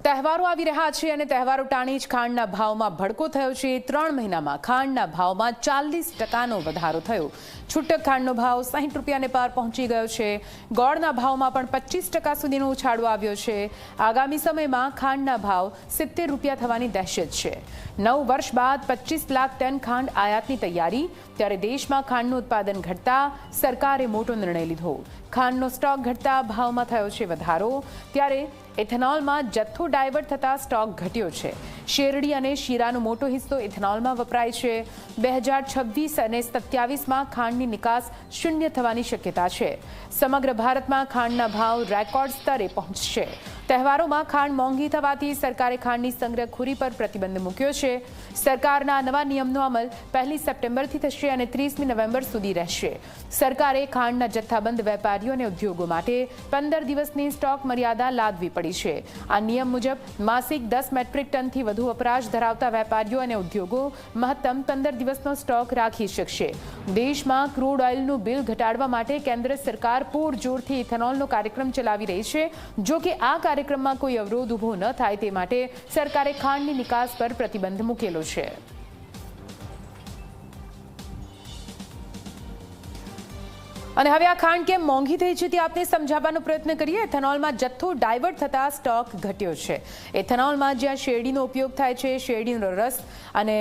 તહેવારો આવી રહ્યા છે અને તહેવારો ટાણી જ ખાંડના ભાવમાં ભડકો થયો છે। 3 મહિનામાં ખાંડના ભાવમાં 40% વધારો થયો। છૂટક ખાંડનો ભાવ 60 રૂપિયાને પાર પહોંચી ગયો છે। ગોળના ભાવમાં પણ 25% સુધીનો ઉછાળો આવ્યો છે। આગામી સમયમાં ખાંડના ભાવ 70 રૂપિયા થવાની દહેશત છે। 9 વર્ષ બાદ 25 લાખ ટન ખાંડ આયાતની તૈયારી। ત્યારે દેશમાં ખાંડનું ઉત્પાદન ઘટતા સરકારે મોટો નિર્ણય લીધો। ખાંડનો સ્ટોક ઘટતા ભાવમાં થયો છે વધારો। ત્યારે ઇથેનોલમાં જથ્થો ડાયવર્ટ થતા સ્ટોક ઘટ્યો છે। શેરડી અને શીરાનો મોટો હિસ્સો ઇથેનોલમાં વપરાય છે। 2026 અને 27માં ખાંડની નિકાસ શૂન્ય થવાની શક્યતા છે। સમગ્ર ભારતમાં ખાંડના ભાવ રેકોર્ડ સ્તરે પહોંચશે। તહેવારોમાં ખાંડ મોંઘી થવાથી સરકારે ખાંડની સંગ્રહખોરી પર પ્રતિબંધ મૂક્યો છે। સરકારના નવા નિયમનો અમલ 1 સપ્ટેમ્બરથી થશે અને 30 નવેમ્બર સુધી રહેશે। સરકારે ખાંડના જથ્થાબંધ વેપારીઓ અને ઉદ્યોગો માટે 15 દિવસની સ્ટોક મર્યાદા લાદવી પડી છે। આ નિયમ મુજબ માસિક 10 મેટ્રિક ટનથી વધુ વપરાશ ધરાવતા વેપારીઓ અને ઉદ્યોગો મહત્તમ 15 દિવસનો સ્ટોક રાખી શકશે। દેશમાં ક્રૂડ ઓઇલનું બિલ ઘટાડવા માટે કેન્દ્ર સરકાર પૂરજોરથી ઇથેનોલનો કાર્યક્રમ ચલાવી રહી છે। જો કે આ કાર્યક્રમમાં કોઈ અવરોધ ઊભો ન થાય તે માટે સરકારે ખાંડની નિકાસ પર પ્રતિબંધ મૂકેલો છે। અને હવે આ ખાંડ કેમ મોંઘી થઈ છે તે આપને સમજાવવાનો પ્રયત્ન કરીએ। ઇથેનોલમાં જથ્થો ડાયવર્ટ થતા સ્ટોક ઘટ્યો છે। ઇથેનોલમાં જ્યાં શેરડીનો ઉપયોગ થાય છે, શેરડીનો રસ અને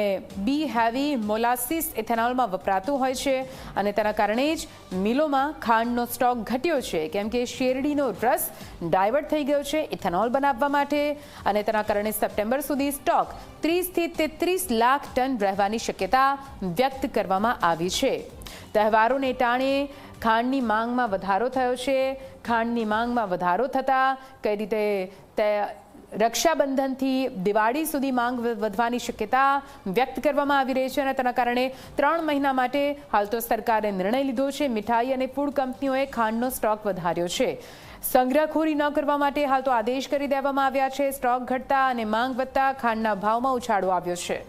બી હેવી મોલાસીસ ઇથેનોલમાં વપરાતું હોય છે અને તેના કારણે જ મિલોમાં ખાંડનો સ્ટોક ઘટ્યો છે, કેમ કે શેરડીનો રસ ડાયવર્ટ થઈ ગયો છે ઇથેનોલ બનાવવા માટે અને તેના કારણે સપ્ટેમ્બર સુધી સ્ટોક 30 થી 33 લાખ ટન રહેવાની શક્યતા વ્યક્ત કરવામાં આવી છે। તહેવારોને ટાણે ખાંડની માંગમાં વધારો થયો છે। ખાંડની માંગમાં વધારો થતાં કઈ રીતે રક્ષાબંધનથી દિવાળી સુધી માંગ વધવાની શક્યતા વ્યક્ત કરવામાં આવી રહી છે અને તેના કારણે 3 મહિના માટે હાલ તો સરકારે નિર્ણય લીધો છે। મીઠાઈ અને ફૂડ કંપનીઓએ ખાંડનો સ્ટોક વધાર્યો છે। સંગ્રહખોરી ન કરવા માટે હાલ તો આદેશ કરી દેવામાં આવ્યા છે। સ્ટોક ઘટતા અને માંગ વધતા ખાંડના ભાવમાં ઉછાળો આવ્યો છે।